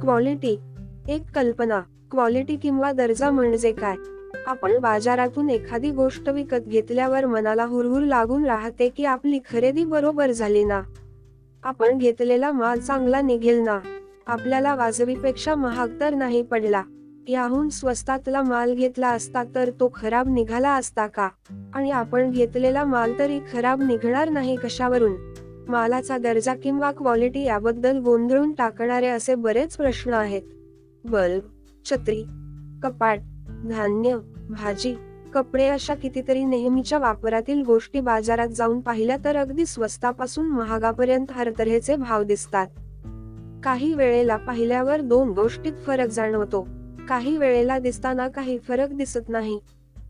Quality एक कल्पना. Quality किंवा दर्जा म्हणजे काय? आपण बाजारातून एखादी गोष्ट विकत घेतल्यावर मनाला हुरहुर लागून राहते की आपली खरेदी बरोबर झाली ना, आपण घेतलेला माल चांगला निघेल ना, आपल्याला वाजवीपेक्षा महाग तर नाही पडला, याहून स्वस्तातला माल घेतला असता तर तो खराब निघाला असता का, आणि आपण घेतलेला माल तरी खराब निघणार नाही कशावरून? मालाचा दर्जा किंवा क्वालिटी याबद्दल गोंधळून टाकणारे असे बरेच प्रश्न आहेत. बल्ब, छत्री, कपाट, धान्य, भाजी, कपडे अशा कितीतरी नेहमीच्या वापरातील गोष्टी बाजारात जाऊन पाहिल्या तर अगदी स्वस्तापासून महागापर्यंत हर तऱ्हेचे भाव दिसतात. काही वेळेला पाहिल्यावर दोन गोष्टीत फरक जाणवतो, काही वेळेला दिसताना काही फरक दिसत नाही,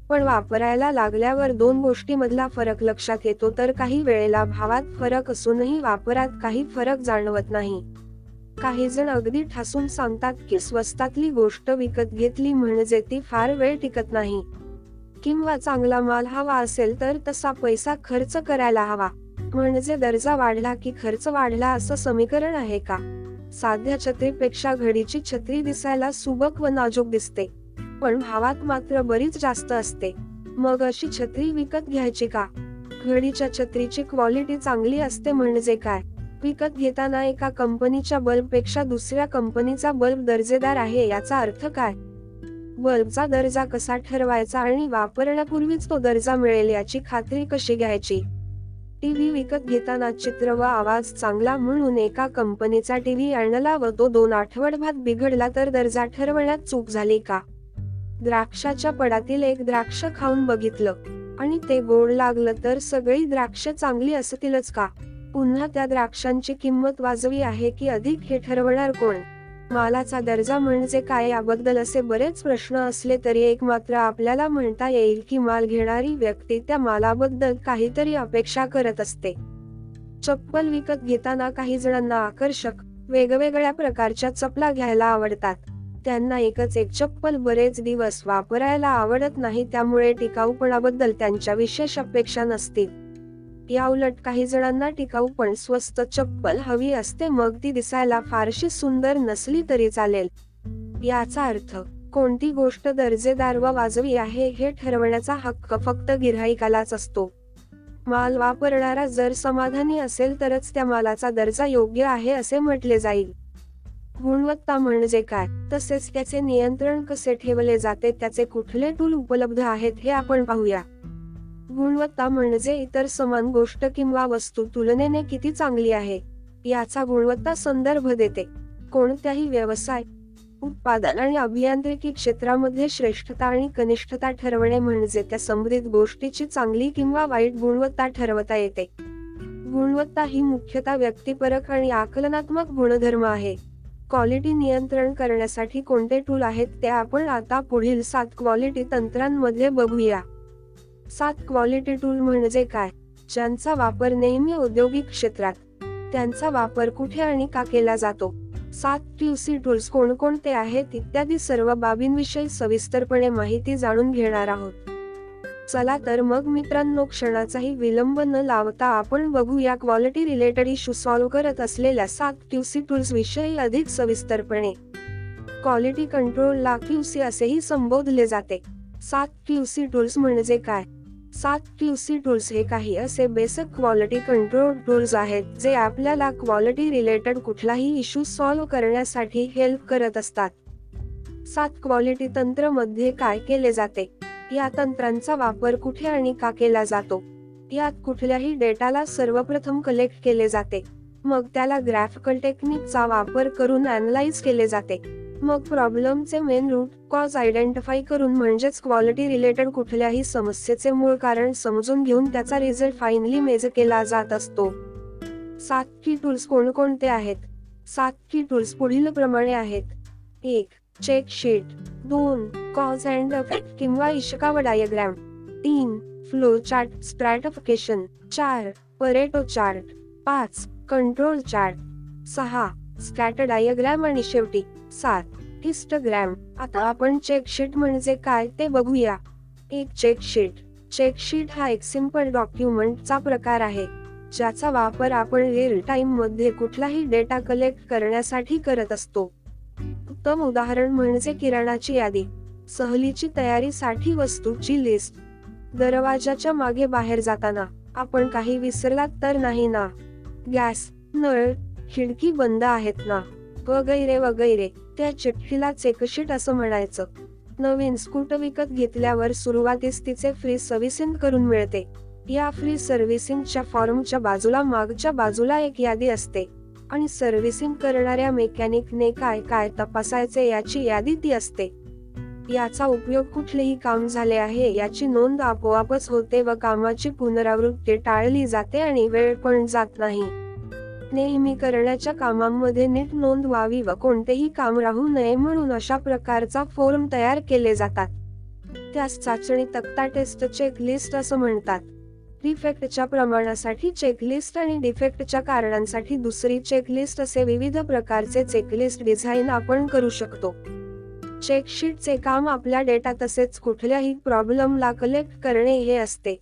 पण वापरायला लागल्यावर दोन गोष्टीमधला फरक लक्षात येतो. तर काही वेळेला भावात फरक असूनही वापरात काही फरक जाणवत नाही. काही जण अगदी ठासून सांगतात की स्वस्तातली गोष्ट विकत घेतली म्हणजे ती फार वेळ टिकत नाही, किंवा चांगला माल हवा असेल तर तसा पैसा खर्च करायला हवा, म्हणजे दर्जा वाढला की खर्च वाढला असं समीकरण आहे का? साध्या छत्रीपेक्षा घडीची छत्री दिसायला सुबक व नाजूक दिसते, पण भावात मात्र बरीच जास्त असते. मग अशी छत्री विकत घ्यायची का? घडीच्या छत्रीची क्वालिटी चांगली असते म्हणजे काय? विकत घेताना एका कंपनीच्या बल्बपेक्षा दुसऱ्या कंपनीचा बल्ब दर्जेदार आहे याचा अर्थ काय? बल्बचा दर्जा कसा ठरवायचा आणि वापरण्यापूर्वीच तो दर्जा मिळेल याची खात्री कशी घ्यायची? टीव्ही विकत घेताना चित्र व आवाज चांगला म्हणून एका कंपनीचा टीव्ही आणला व तो 2 आठवड्यात बिघडला तर दर्जा ठरवण्यात चूक झाली का? द्राक्षाच्या पडातील एक द्राक्ष खाऊन बघितलं आणि ते गोड लागलं तर सगळी द्राक्ष चांगली असतीलच का? पुन्हा त्या द्राक्षांची किंमत वाजवी आहे की अधिक हे ठरवणार कोण? मालाचा दर्जा म्हणजे काय याबद्दल असे बरेच प्रश्न असले तरी एक मात्र आपल्याला म्हणता येईल की माल घेणारी व्यक्ती त्या मालाबद्दल काहीतरी अपेक्षा करत असते. चप्पल विकत घेताना काही जणांना आकर्षक वेगवेगळ्या प्रकारच्या चपला घ्यायला आवडतात. त्यांना एकच एक चप्पल बरेच दिवस वापरायला आवडत नाही, त्यामुळे टिकाऊपणाबद्दल त्यांच्या विशेष अपेक्षा नसतील. याउलट काही जणांना टिकाऊ पण स्वस्त चप्पल हवी असते, मग ती दिसायला फारशी सुंदर नसली तरी चालेल. याचा अर्थ कोणती गोष्ट दर्जेदार व वाजवी आहे हे ठरवण्याचा हक्क फक्त गिऱ्हाईकालाच असतो. माल वापरणारा जर समाधानी असेल तरच त्या मालाचा दर्जा योग्य आहे असे म्हटले जाईल. गुणवत्ता म्हणजे काय, तसेच त्याचे नियंत्रण कसे ठेवले जाते, त्याचे कुठले टूल उपलब्ध आहेत हे आपण पाहूया. गुणवत्ता म्हणजे इतर समान गोष्ट किंवा वस्तू तुलनेने किती चांगली आहे याचा गुणवत्ता संदर्भ देते. कोणत्याही व्यवसाय, उत्पादन आणि अभियांत्रिकी क्षेत्रामध्ये श्रेष्ठता आणि कनिष्ठता ठरवणे म्हणजे त्या संबंधित गोष्टीची चांगली किंवा वाईट गुणवत्ता ठरवता येते. गुणवत्ता ही मुख्यतः व्यक्तिपरक आणि आकलनात्मक गुणधर्म आहे. क्वालिटी नियंत्रण करण्यासाठी कोणते टूल आहेत ते आपण आता पुढील 7 क्वालिटी तंत्रांमध्ये बघूया. 7 क्वालिटी टूल म्हणजे काय, ज्यांचा वापर नेहमी औद्योगिक क्षेत्रात, त्यांचा वापर कुठे आणि का केला जातो. 7 QC टूल्स कोणकोणते आहेत इत्यादी सर्व बाबींविषयी सविस्तरपणे माहिती जाणून घेणार आहोत. चला तर मग मित्रांनो, क्षणाचाही विलंब न लावता आपण बघूया क्वालिटी रिलेटेड इश्यू सॉल्व्ह करत असलेल्या 7 QC टूल्स विषयी अधिक सविस्तरपणे. क्वालिटी कंट्रोलला QC असेही संबोधले जाते. 7 QC टूल्स म्हणजे काय? 7 QC टूल्स हे काही असे बेसिक क्वालिटी कंट्रोल टूल्स आहेत जे आपल्याला क्वालिटी रिलेटेड कुठलाही इश्यू सॉल्व्ह करण्यासाठी हेल्प करत असतात. 7 क्वालिटी तंत्र मध्ये काय केले जाते, या तंत्रांचा वापर कुठे आणि का केला जातो. यात कुठल्याही डेटाला सर्वप्रथम कलेक्ट केले जाते, मग त्याला ग्राफिकल टेक्निकचा वापर करून अॅनलाइज केले जाते, मग प्रॉब्लेमचे मेन रूट कॉज आयडेंटिफाय करून म्हणजेच क्वालिटी रिलेटेड कुठल्याही समस्येचे मूळ कारण समजून घेऊन त्याचा रिझल्ट फायनली मेजर केला जात असतो. 7 की टूल्स कोणकोणते आहेत? 7 की टूल्स पुढील प्रमाणे आहेत. 1. Check sheet. 2. Cause and effect किंवा Ishikawa diagram. 3. Flow chart stratification. 4. Pareto chart. 5. Control chart. 6. Scatter diagram आणि शेवटी 7. हिस्टोग्राम. आता आपण चेक शीट म्हणजे काय ते बघूया. एक चेक शीट. चेक शीट हा एक सिंपल डॉक्युमेंटचा प्रकार आहे ज्याचा वापर आपण रिअल टाइम मध्ये कुठलाही डेटा कलेक्ट करण्यासाठी करत असतो. उत्तम उदाहरण म्हणजे किराणाची यादी, सहलीची तयारीसाठी वस्तूची लिस्ट, दरवाजाच्या मागे बाहेर जाताना आपण काही विसरलात तर नाही ना, गॅस, नळ, खिडकी बंद आहेत ना, वगैरे वगैरे. त्या चिठ्ठीला चेकशीट असं म्हणायचं. नवीन स्कूटर विकत घेतल्यावर सुरुवातीस तिचे फ्री सर्व्हिसिंग करून मिळते. या फ्री सर्व्हिसिंगच्या फॉर्मच्या बाजूला मागच्या बाजूला एक यादी असते आणि सर्व्हिसिंग करणाऱ्या मेकॅनिकने काय काय तपासायचे याची यादी ती असते. याचा उपयोग कुठलेही काम झाले आहे याची नोंद आपोआपच होते व कामाची पुनरावृत्ती टाळली जाते आणि वेळ पण जात नाही. नेहमी करण्याच्या कामांमध्ये नीट नोंद व्हावी व कोणतेही काम राहू नये म्हणून अशा प्रकारचा फॉर्म तयार केले जातात. त्यास चाचणी तक्ता, टेस्ट चेकलिस्ट असं म्हणतात. डिफेक्टच्या प्रमाणासाठी चेकलिस्ट आणि डिफेक्टच्या कारणांसाठी दुसरी चेकलिस्ट असे विविध प्रकारचे चेकलिस्ट डिझाईन आपण करू शकतो. चेकशीटचे काम आपल्या डेटा तसेच कुठल्याही प्रॉब्लेमला कलेक्ट करणे हे असते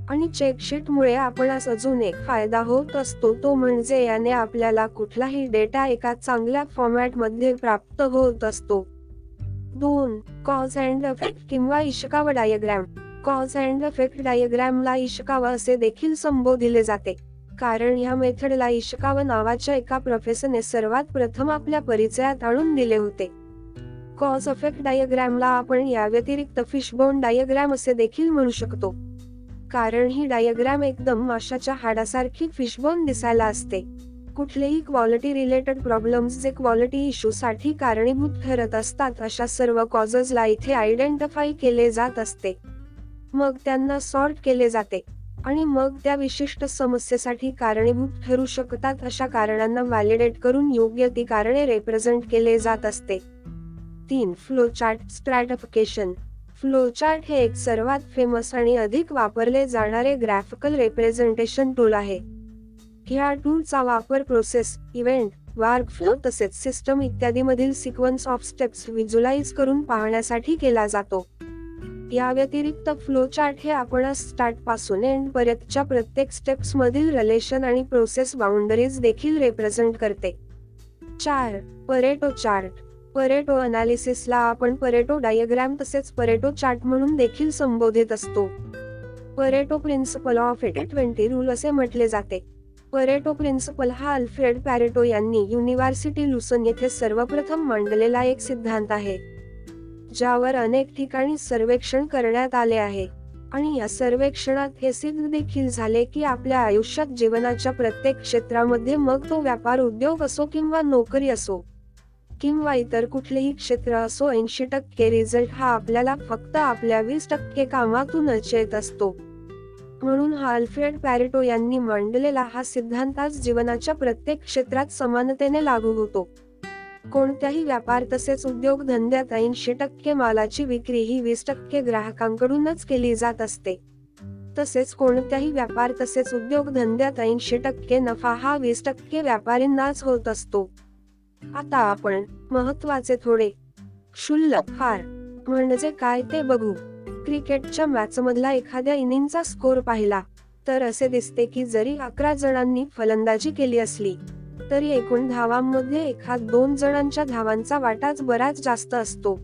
आणि चेकशीटमुळे आपणास अजून एक फायदा होत असतो, तो म्हणजे याने आपल्याला कुठलाही डेटा एका चांगल्या फॉर्मॅटमध्ये प्राप्त होत असतो. 2. कॉज अँड इफेक्ट किंवा इशकावा डायग्रॅम. कॉज अँड इफेक्ट डायग्रॅमला इशकावा असे देखील संबोधले जाते, कारण ह्या मेथडला इशकावा नावाच्या एका प्रोफेसरने सर्वात प्रथम आपल्या परिचयात आणून दिले होते. कॉज इफेक्ट डायग्रॅमला आपण या व्यतिरिक्त फिशबोन डायग्रॅम असे देखील म्हणू शकतो, कारण ही डायग्रॅम एकदम माशाच्या हाडासारखी फिशबोन दिसायला असते. कुठलेही क्वालिटी रिलेटेड प्रॉब्लेम्स जे क्वालिटी इश्यू साठी कारणीभूत ठरत असतात अशा सर्व कॉजेसला इथे आयडेंटिफाई केले जात असते, मग त्यांना सॉर्ट केले जाते आणि मग त्या विशिष्ट समस्येसाठी कारणीभूत ठरू शकतात अशा कारणांना व्हॅलिडेट करून योग्य ती कारणे रिप्रेझेंट केले जात असते. 3. फ्लोचार्ट स्ट्रॅटिफिकेशन. फ्लोचार्ट हे एक सर्वात फेमस आणि अधिक वापरले जाणारे ग्राफिकल रिप्रेझेंटेशन टूल आहे. ह्या टूलचा वापर प्रोसेस, इव्हेंट, वर्कफ्लो तसेच सिस्टम इत्यादी मधील सिक्वेन्स ऑफ स्टेप्स व्हिज्युअलाइज करून पाहण्यासाठी केला जातो. या व्यतिरिक्त फ्लोचार्ट हे आपणास स्टार्ट पासून एंड पर्यंतच्या प्रत्येक स्टेप्स मधील रिलेशन आणि प्रोसेस बाउंडरीज देखील रिप्रेझेंट करते. 4. Pareto chart. परेटो अनालिसिसला आपण परेटो डायग्रॅम तसेच परेटो चार्ट म्हणून देखील संबोधित असतो. परेटो प्रिन्सिपल ऑफ 80-20 रूल असे म्हटले जाते. परेटो प्रिन्सिपल हा अल्फ्रेड पॅरेटो यांनी युनिव्हर्सिटी लुसन येथे सर्वप्रथम मांडलेला एक सिद्धांत आहे, ज्यावर अनेक ठिकाणी सर्वेक्षण करण्यात आले आहे आणि या सर्वेक्षणात हे सिद्ध देखील झाले की आपल्या आयुष्यात जीवनाच्या प्रत्येक क्षेत्रामध्ये, मग तो व्यापार, उद्योग असो किंवा नोकरी असो किंवा इतर कुठलेही क्षेत्र असो, 80% रिझल्ट हा आपल्याला फक्त आपल्या 20% कामातूनच येत असतो. म्हणून हा अल्फ्रेड पॅरेटो यांनी मांडलेला हा सिद्धांत आज जीवनाच्या प्रत्येक क्षेत्रात समानतेने लागू होतो. कोणत्याही व्यापार तसेच उद्योगधंद्यात 80% मालाची विक्री ही 20% ग्राहकांकडूनच केली जात असते. तसेच कोणत्याही व्यापार तसेच उद्योगधंद्यात 80% नफा हा 20% व्यापारींनाच होत असतो. आता आपण महत्वाचे थोडे क्षुल्लक फार म्हणजे काय ते बघू. क्रिकेटच्या मॅचमधला एखाद्या इनिंगचा स्कोर पाहिला तर असे दिसते की जरी 11 जणांनी फलंदाजी केली असली तरी एकूण धावांमध्ये 1-2 जणांच्या धावांचा वाटाच बराच जास्त असतो.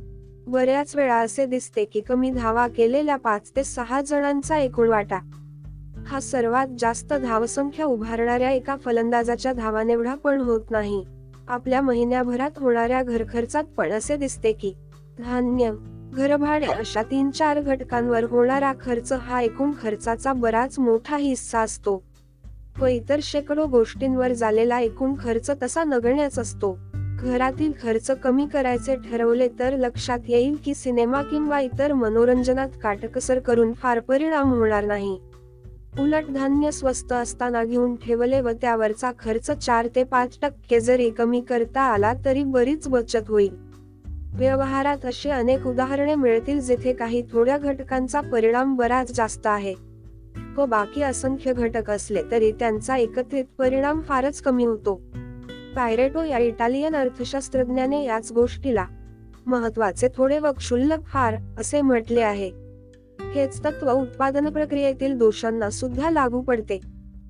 बऱ्याच वेळा असे दिसते की कमी धावा केलेल्या 5 ते 6 जणांचा एकूण वाटा हा सर्वात जास्त धावसंख्या उभारणाऱ्या एका फलंदाजाच्या धावांएवढा पण होत नाही. आपल्या महिन्याभरात होणाऱ्या घरखर्चात पण असे दिसते की धान्य, घरभाडे अशा 3-4 घटकांवर होणारा खर्च हा एकूण खर्चाचा बराच मोठा हिस्सा असतो व इतर शेकडो गोष्टींवर झालेला एकूण खर्च तसा नगण्यच असतो. घरातील खर्च कमी करायचे ठरवले तर लक्षात येईल की सिनेमा किंवा इतर मनोरंजनात काटकसर करून फार परिणाम होणार नाही. उलट धान्य स्वस्त असताना घेऊन ठेवले व त्यावरचा खर्च 4 ते 5% जरी कमी करता आला तरी बरीच बचत होईल. व्यवहारात अशी अनेक उदाहरणे मिळतील जिथे काही थोड्या घटकांचा परिणाम बराच जास्त आहे व बाकी असंख्य घटक असले तरी त्यांचा एकत्रित परिणाम फारच कमी होतो. पॅरेटो या इटालियन अर्थशास्त्रज्ञाने याच गोष्टीला महत्वाचे थोडे व क्षुल्लक फार असे म्हटले आहे. हेच तत्व उत्पादन प्रक्रियेतील दोषांना सुद्धा लागू पडते.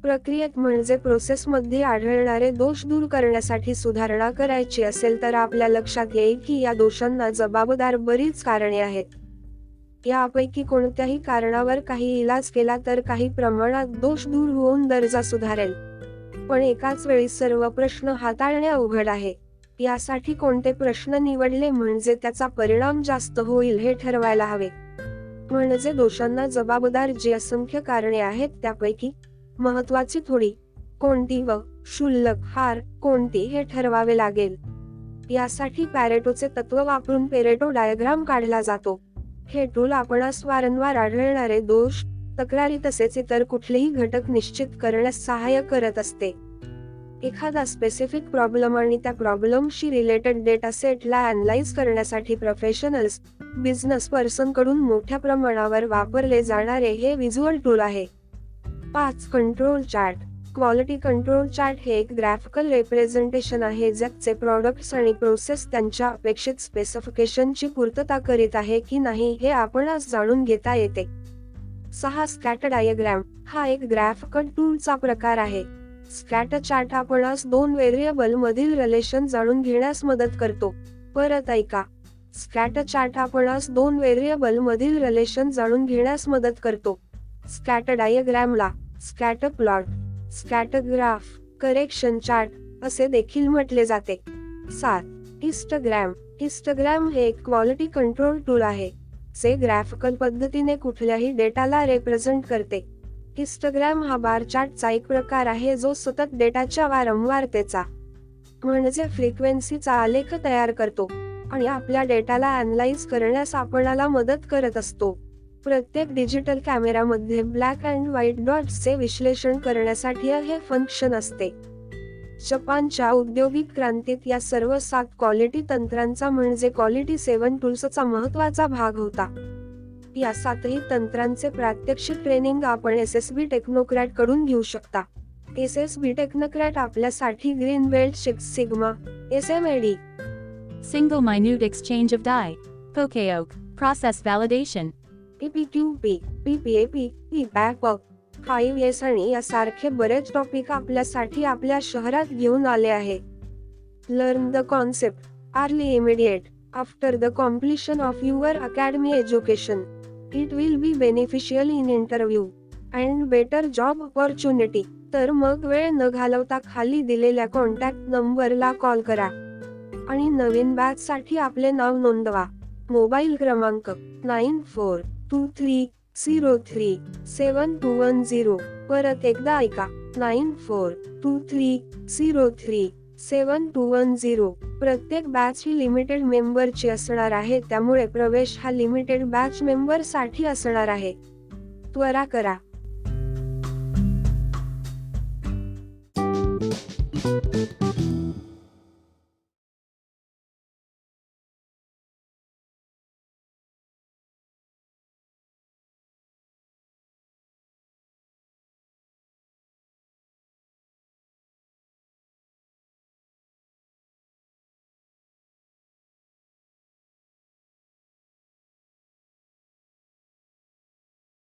प्रक्रियेत म्हणजे प्रोसेसमध्ये आढळणारे दोष दूर करण्यासाठी सुधारणा करायची असेल तर आपल्या लक्षात येईल की या दोषांना जबाबदार बरीच कारणे आहेत. यापैकी कोणत्याही कारणावर काही इलाज केला तर काही प्रमाणात दोष दूर होऊन दर्जा सुधारेल, पण एकाच वेळी सर्व प्रश्न हाताळणे अवघड आहे. यासाठी कोणते प्रश्न निवडले म्हणजे त्याचा परिणाम जास्त होईल हे ठरवायला हवे. म्हणजे दोषांना जबाबदार जी असंख्य कारणे आहेत त्यापैकी महत्वाची थोडी कोणती व क्षुल्लक हार कोणती हे ठरवावे लागेल. यासाठी पॅरेटोचे तत्व वापरून पेरेटो डायग्राम काढला जातो. हे टूल आपणास वारंवार आढळणारे दोष, तक्रारी तसेच इतर कुठलेही घटक निश्चित करण्यास सहाय्य करत असते. एखादा स्पेसिफिक प्रॉब्लेम आणि त्या प्रॉब्लेमशी रिलेटेड डेटा सेटला अॅनालाइज करण्यासाठी प्रोफेशनल्स, बिझनेस पर्सन कडून मोठ्या प्रमाणावर वापरले जाणारे हे व्हिज्युअल टूल आहे. 5. Control chart. Quality control chart हे एक ग्राफिकल रिप्रेझेंटेशन आहे ज्याचे प्रॉडक्ट्स आणि प्रोसेस त्यांच्या अपेक्षित स्पेसिफिकेशनची पूर्तता करीत आहे की नाही हे आपणास जाणून घेता येते. 6. Scatter diagram. हा एक ग्राफिकल टूलचा प्रकार आहे. स्कॅटर चार्ट आपणास दोन व्हेरिएबल मधील रिलेशन जाणून घेण्यास मदत करतो. परत ऐका. स्कॅटर चार्ट आपणास दोन व्हेरिएबल मधील रिलेशन जाणून घेण्यास मदत करतो. स्कॅटर डायग्रामला scatter plot, scatter graph, correction chart असे देखील म्हटले जाते. 7. हिस्टोग्राम. हिस्टोग्राम हे एक क्वालिटी कंट्रोल टूल आहे जे ग्राफिकल पद्धतीने कुठल्याही डेटाला रिप्रेझेंट करते. हिस्टोग्राम हा बार चार्टचा एक प्रकार आहे जो सतत डेटाच्या वारंवारतेचा म्हणजे फ्रिक्वेन्सीचा आलेख तयार करतो आणि आपल्या डेटाला अॅनालाइज करण्यास आपणाला मदत करत असतो. प्रत्येक डिजिटल कॅमेरामध्ये ब्लॅक अँड व्हाईट डॉट्सचे विश्लेषण करण्यासाठी हे फंक्शन असते. जपानच्या औद्योगिक क्रांतीत या सर्व 7 क्वालिटी तंत्रांचा म्हणजे क्वालिटी 7 टूल्सचा महत्त्वाचा भाग होता. या 7ही तंत्रांचे प्रात्यक्षिक ट्रेनिंग आपण SSB टेक्नोक्रॅट कडून घेऊ शकता. SSB टेक्नोक्रॅट आपल्यासाठी green belt 6 sigma SMAD, Single Minute Exchange of Die, POCAOC, Process Validation, PPQP, PPAP, PPAP, 5S आणि यासारखे बरेच टॉपिक आपल्यासाठी आपल्या शहरात घेऊन आले आहे. Learn the concept early immediate after the completion of your academy education. It will be beneficial in interview and better job opportunity. तर मग वेळ न घालवता खाली दिलेल्या कॉन्टॅक्ट नंबरला कॉल करा आणि नवीन बॅच साठी आपले नाव नोंदवा. मोबाईल क्रमांक 9423037210. परत एकदा ऐका 9423037210. प्रत्येक बॅच ही लिमिटेड मेंबरची असणार आहे त्यामुळे प्रवेश हा लिमिटेड बॅच मेंबर साठी असणार आहे. त्वरा करा.